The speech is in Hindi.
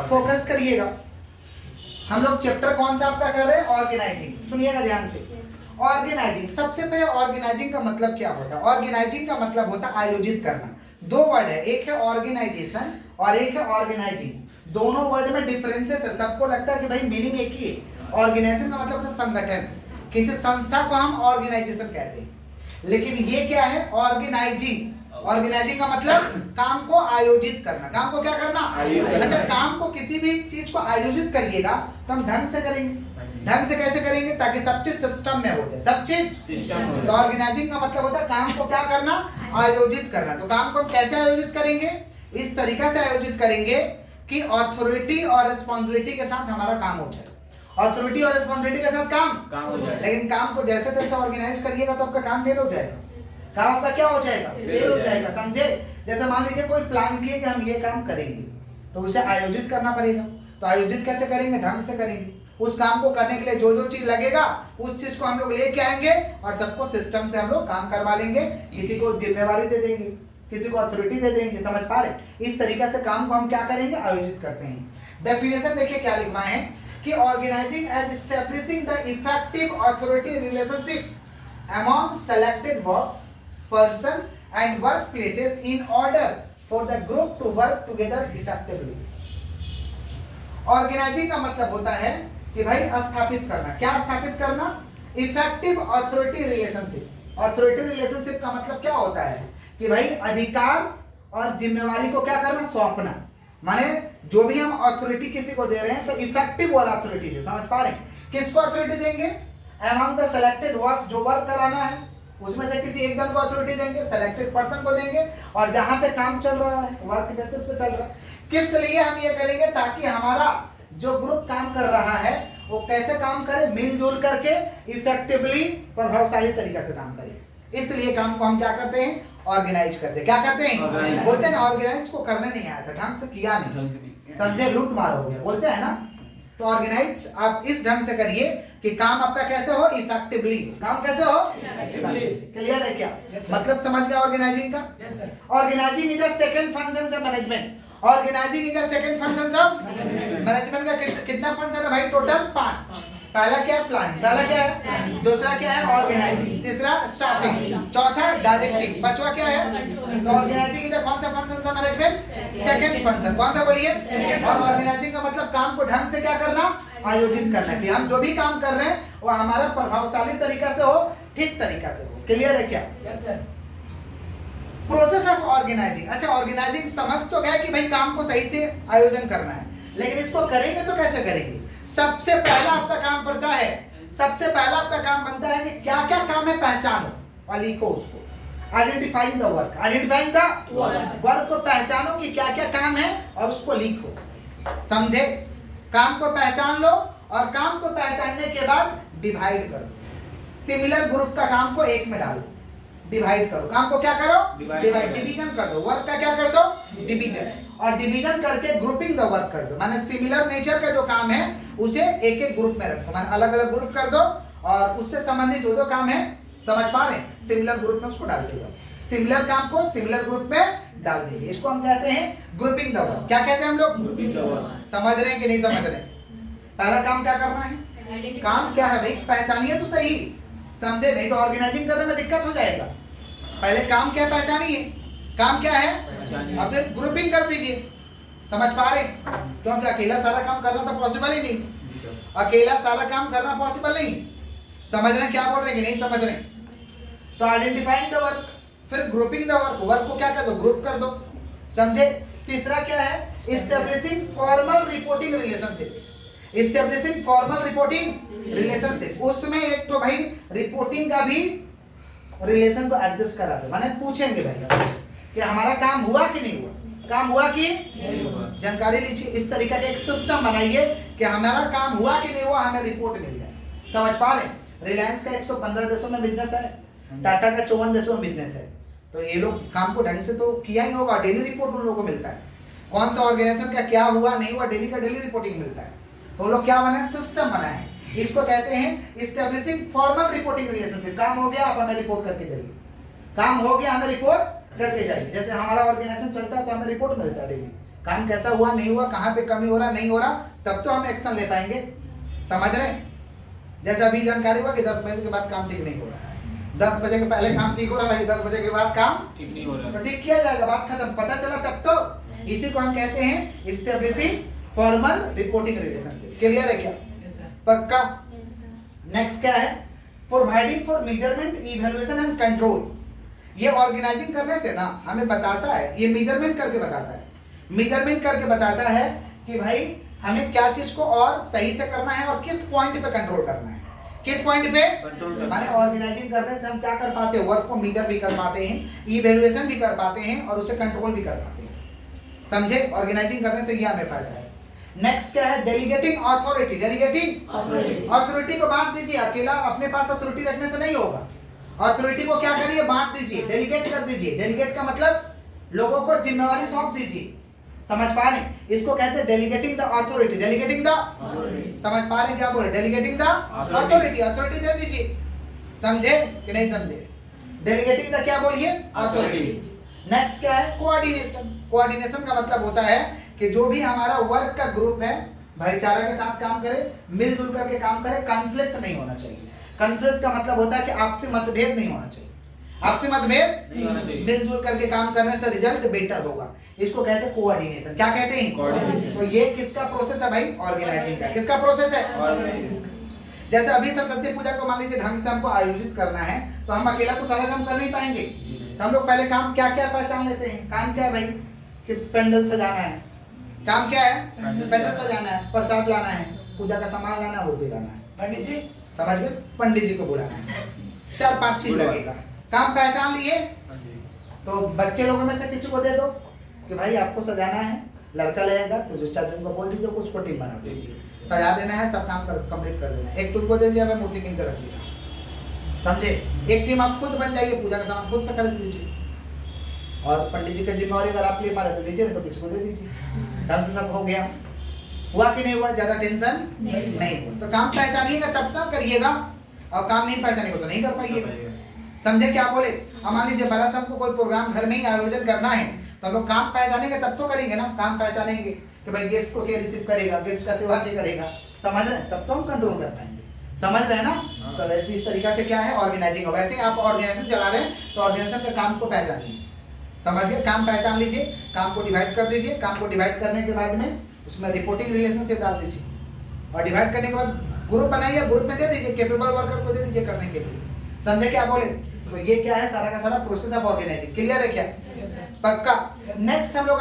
फोकस करिएगा। हम लोग चैप्टर कौन सा आपका कर रहे हैं? ऑर्गेनाइजिंग। सुनिएगा ध्यान से। ऑर्गेनाइजिंग, सबसे पहले ऑर्गेनाइजिंग का मतलब क्या होता है? ऑर्गेनाइजिंग का मतलब होता है आयोजित करना। दो वर्ड है, एक है ऑर्गेनाइजेशन और एक है ऑर्गेनाइजिंग। दोनों वर्ड में डिफरेंसेस है। सबको लगता है कि भाई मीनिंग एक ही है। ऑर्गेनाइजेशन का मतलब होता है संगठन, किसी संस्था को हम ऑर्गेनाइजेशन कहते हैं। लेकिन ये क्या है? ऑर्गेनाइजिंग। ऑर्गेनाइजिंग का मतलब काम को आयोजित करना। काम को क्या करना? अच्छा, काम को किसी भी चीज को आयोजित करिएगा तो हम ढंग से करेंगे। ढंग से कैसे करेंगे? ताकि सब चीज सिस्टम में हो जाए, सब चीज सिस्टम में। तो ऑर्गेनाइजिंग का मतलब होता है काम को क्या करना? आयोजित करना। तो काम को हम कैसे आयोजित करेंगे? इस तरीका से आयोजित करेंगे कि ऑथोरिटी और रिस्पॉन्सिबिलिटी के साथ हमारा काम हो जाए। ऑथोरिटी और रिस्पॉन्सिबिलिटी के साथ काम हो जाए। लेकिन काम को जैसे तैसे ऑर्गेनाइज करिएगा तो आपका काम फेल हो जाएगा। काम आपका क्या हो जाएगा? फेल हो जाएगा। समझे? जैसे मान लीजिए कोई प्लान किए कि हम ये काम करेंगे, तो उसे आयोजित करना पड़ेगा। तो आयोजित कैसे करेंगे? ढंग से करेंगे। उस काम को करने के लिए जो जो चीज लगेगा उस चीज को हम लोग लेके आएंगे और सबको सिस्टम से हम लोग काम करवा लेंगे। किसी को जिम्मेवारी दे देंगे, किसी को अथॉरिटी दे देंगे। समझ पा रहे? इस तरीके से काम को हम क्या करेंगे? आयोजित करते हैं। डेफिनेशन देखिए क्या लिखा है कि organising as establishing the effective authority relationship among selected works person and workplaces in order for the group to work together effectively। Organising का मतलब होता है कि भाई स्थापित करना। क्या स्थापित करना? Effective authority relationship. Authority relationship का मतलब क्या होता है कि भाई अधिकार और जिम्मेवारी को क्या करना? सौंपना। माने जो भी हम अथॉरिटी किसी को दे रहे हैं तो इफेक्टिव वाला अथॉरिटी दे। समझ पा रहे हैं? किसको अथॉरिटी देंगे? Among the selected work, जो वर्क कराना है उसमें से किसी एक जन को अथॉरिटी देंगे, सेलेक्टेड पर्सन को देंगे। और जहां पे काम चल रहा है, वर्क बेसिस पे चल रहा है, किस लिए हम ये करेंगे? ताकि हमारा जो ग्रुप काम कर रहा है वो कैसे काम करे? मिलजुल करके इफेक्टिवली, प्रभावशाली तरीके से काम करे। इसलिए काम को हम क्या करते हैं? ऑर्गेनाइज करते हैं। क्या करते हैं? बोलते हैं ना, ऑर्गेनाइज को करने नहीं आया था, ढंग से किया नहीं, समझे? लूट मार हो गया, बोलते हैं ना। तो ऑर्गेनाइज आप इस ढंग से करिए कि काम आपका कैसे हो? इफेक्टिवली। काम कैसे हो? क्लियर है क्या? मतलब समझ गया ऑर्गेनाइजिंग का? Organising is the second function of management. Organising is the second function of management का कितना फंक्शन है भाई? टोटल 5। पहला क्या है? प्लानिंग। पहला क्या है? दूसरा क्या है? ऑर्गेनाइजिंग। तीसरा स्टाफिंग। चौथा डायरेक्टिंग। पांचवा क्या है? तो ऑर्गेनाइजिंग इज कौन सा फंक्शन था मैनेजमेंट? Second function. कौन सा बोलिए? और ऑर्गेनाइजिंग का मतलब काम को ढंग से क्या करना? आयोजित करना। कि हम जो भी काम कर रहे हैं वो हमारा प्रभावशाली तरीका से हो, ठीक तरीका से हो। क्लियर है क्या? Yes sir. Process of organising. अच्छा, ऑर्गेनाइजिंग समझ तो गया कि भाई काम को सही से आयोजन करना है, लेकिन इसको करेंगे तो कैसे करेंगे? सबसे पहला आपका काम पड़ता है, सबसे पहला आपका काम बनता है कि क्या क्या काम है पहचानो और लिखो उसको। Identifying the work. Identifying the work को पहचानो कि क्या क्या काम है और उसको लिखो। समझे? काम को पहचान लो और काम को पहचानने के बाद डिवाइड कर दो। सिमिलर ग्रुप का काम को एक में डालो, डिवाइड करो। काम को क्या करो? डिवाइड, डिवीजन कर दो। वर्क का क्या कर दो? डिवीजन। और डिवीजन करके ग्रुपिंग द वर्क कर दो। माने सिमिलर नेचर का जो काम है उसे एक एक ग्रुप में रखो। माने अलग अलग ग्रुप कर दो और उससे संबंधित जो जो काम है, समझ पा रहे हैं, सिमिलर ग्रुप में उसको डाल दीजिए। सिमिलर काम को सिमिलर ग्रुप में डाल दीजिए। इसको हम कहते हैं ग्रुपिंग द वर्क। क्या कहते हैं हम लोग? Grouping the work. समझ रहे हैं कि नहीं समझ रहे? पहला काम क्या करना है? काम क्या है भाई? पहचानिए तो सही, समझे? नहीं तो ऑर्गेनाइजिंग करने में दिक्कत हो जाएगा। पहले काम क्या पहचानिए, काम क्या है, अब फिर ग्रुपिंग कर दीजिए। समझ पा रहे? क्योंकि अकेला सारा काम करना तो पॉसिबल ही नहीं। अकेला सारा काम करना पॉसिबल नहीं। समझ रहे हैं क्या बोल रहे हैं कि नहीं समझ रहे? तो आइडेंटिफाइंग द वर्क, फिर ग्रुपिंग द वर्क। वर्क को क्या कर दो? ग्रुप कर दो। समझे? तीसरा क्या है? Establishing formal reporting relationship. Establishing formal reporting relationship, उसमें एक तो भाई रिपोर्टिंग का भी रिलेशन को एडजस्ट करा दो। माने पूछेंगे भाई कि हमारा काम हुआ कि नहीं हुआ, काम हुआ कि नहीं हुआ, जानकारी लीजिए। इस तरीके का एक सिस्टम बनाइए कि हमारा काम हुआ कि नहीं हुआ, हमें रिपोर्ट मिल जाए। समझ पा रहे? रिलायंस का 115 देशों में बिजनेस है, टाटा का 54 देशों में बिजनेस है। तो ये लोग काम को ढंग से तो किया ही होगा। डेली रिपोर्ट उन लोगों को मिलता है, कौन सा ऑर्गेनाइजेशन का क्या हुआ नहीं हुआ, डेली का डेली रिपोर्टिंग मिलता है। तो लोग क्या बनाए? सिस्टम बनाए। इसको कहते हैं इस्टेब्लिशिंग फॉर्मल रिपोर्टिंग रिलेशनशिप। काम हो गया, आप हमें रिपोर्ट करके जाइए। काम हो गया, हमें रिपोर्ट करके जाइए। जैसे हमारा ऑर्गेनाइजेशन चलता है तो हमें रिपोर्ट मिलता है डेली, काम कैसा हुआ नहीं हुआ, कहाँ पे कमी हो रहा नहीं हो रहा, तब तो हम एक्शन ले पाएंगे। समझ रहे हैं? जैसे अभी जानकारी हुआ कि 10 बजे के बाद काम ठीक नहीं हो रहा है, 10 बजे के पहले काम ठीक हो रहा है, 10 बजे के बाद काम ठीक नहीं हो रहा, तो ठीक किया जाएगा, बात खत्म। पता चला तब तो। इसी को हम कहते हैं establishing formal reporting relationship. Clear है क्या? पक्का। नेक्स्ट क्या है? Providing for measurement, evaluation and control. ये ऑर्गेनाइजिंग करने से ना हमें बताता है, ये मेजरमेंट करके बताता है, मेजरमेंट करके बताता है कि भाई हमें क्या चीज को और सही से करना है और किस पॉइंट पे कंट्रोल करना है। किस पॉइंट पे? माने ऑर्गेनाइजिंग करने से हम क्या कर पाते हैं? वर्क को मेजर भी कर पाते हैं, इवैल्यूएशन भी कर पाते हैं और उसे कंट्रोल भी कर पाते हैं। समझे? ऑर्गेनाइजिंग करने से ये हमें फायदा है। नेक्स्ट क्या है? Delegating authority. डेलीगेटिंग अथॉरिटी को बांट दीजिए, अकेला अपने पास अथॉरिटी रखने से नहीं होगा। अथॉरिटी को क्या करिए? बांट दीजिए, डेलीगेट कर दीजिए। डेलीगेट का मतलब लोगों को जिम्मेवारी सौंप दीजिए। समझ पा रहे? इसको कहते हैं delegating the authority. Delegating the, समझ पा रहे क्या बोले? Delegating the authority. अथॉरिटी दे दीजिए। समझे कि नहीं समझे? डेलीगेटिंग द क्या बोलिए? अथॉरिटी। नेक्स्ट क्या है? कोऑर्डिनेशन। कोऑर्डिनेशन का मतलब होता है कि जो भी हमारा वर्क का ग्रुप है भाईचारा के साथ काम करे, मिलजुल करके काम करे, कॉन्फ्लिक्ट नहीं होना चाहिए। कॉन्फ्लिक्ट का मतलब होता है कि आपसी मतभेद नहीं होना चाहिए। आपसी मतभेद नहीं होना चाहिए। मिलजुल करके काम करने से रिजल्ट बेटर होगा। इसको कहते हैं कोऑर्डिनेशन। क्या कहते हैं? कोऑर्डिनेशन। तो ये किसका प्रोसेस है भाई? ऑर्गेनाइजिंग का। किसका प्रोसेस है? ऑर्गेनाइजिंग। जैसे अभी सरस्वती पूजा को मान लीजिए ढंग से हमको आयोजित करना है, तो हम अकेला तो सारा काम कर नहीं पाएंगे। तो हम लोग पहले काम क्या क्या पहचान लेते हैं। काम क्या है भाई? कि पेंडल सजाना है। काम क्या है? पेंडल सजाना है, प्रसाद लाना है, पूजा का सामान लाना है, मूर्ति लाना है। पंडित जी, समझ गए? पंडित जी को बुलाना है, 4-5 चीज लगेगा। काम पहचान लिए, तो बच्चे लोगों में से किसी को दे दो कि भाई आपको सजाना है, लड़का लगेगा तो जो 4 जन को बोल दीजिए, कुछ को टीम बना दीजिए, सजा देना है, सब काम कंप्लीट कर देना है। एक तुमको दे दिया, मैं मूर्ति किन कर रख दिया। समझे? एक टीम आप खुद बन जाइए, पूजा का सामान खुद से खरीद लीजिए, और पंडित जी का जिम्मेवारी अगर आप ले पा रहे तो लीजिए, नहीं तो किसी को दे दीजिए। ढंग से सब हो गया। हुआ कि नहीं हुआ? ज्यादा टेंशन नहीं हुआ। तो काम पहचानिएगा तब तक करिएगा, और काम नहीं पहचानेगा तो नहीं कर पाइएगा। समझे क्या बोले? अब मान लीजिए बड़ा सा हमको कोई प्रोग्राम घर में ही आयोजन करना है, तो हम लोग काम पहचानेंगे तब तो करेंगे ना। काम पहचानेंगे कि भाई गेस्ट को क्या रिसीव करेगा, गेस्ट का सेवा क्या करेगा, समझ रहे हैं? तब तो हम कंट्रोल कर पाएंगे। समझ रहे हैं ना? तो वैसे इस तरीका से क्या है? ऑर्गेनाइजिंग। वैसे आप ऑर्गेनाइजेशन चला रहे हैं तो ऑर्गेनाइजेशन के काम को पहचानिए। समझ गए? काम पहचान लीजिए, काम को डिवाइड कर दीजिए। काम को डिवाइड करने के बाद में उसमें रिपोर्टिंग रिलेशनशिप डाल दीजिए, और डिवाइड करने के बाद ग्रुप बनाइए, ग्रुप में दे दीजिए, कैपेबल वर्कर को दे दीजिए करने के लिए। समझे क्या बोले? तो ये क्या है? सारा का सारा प्रोसेस ऑफ ऑर्गेनाइजिंग। क्लियर है क्या? पक्का। नेक्स्ट हम लोग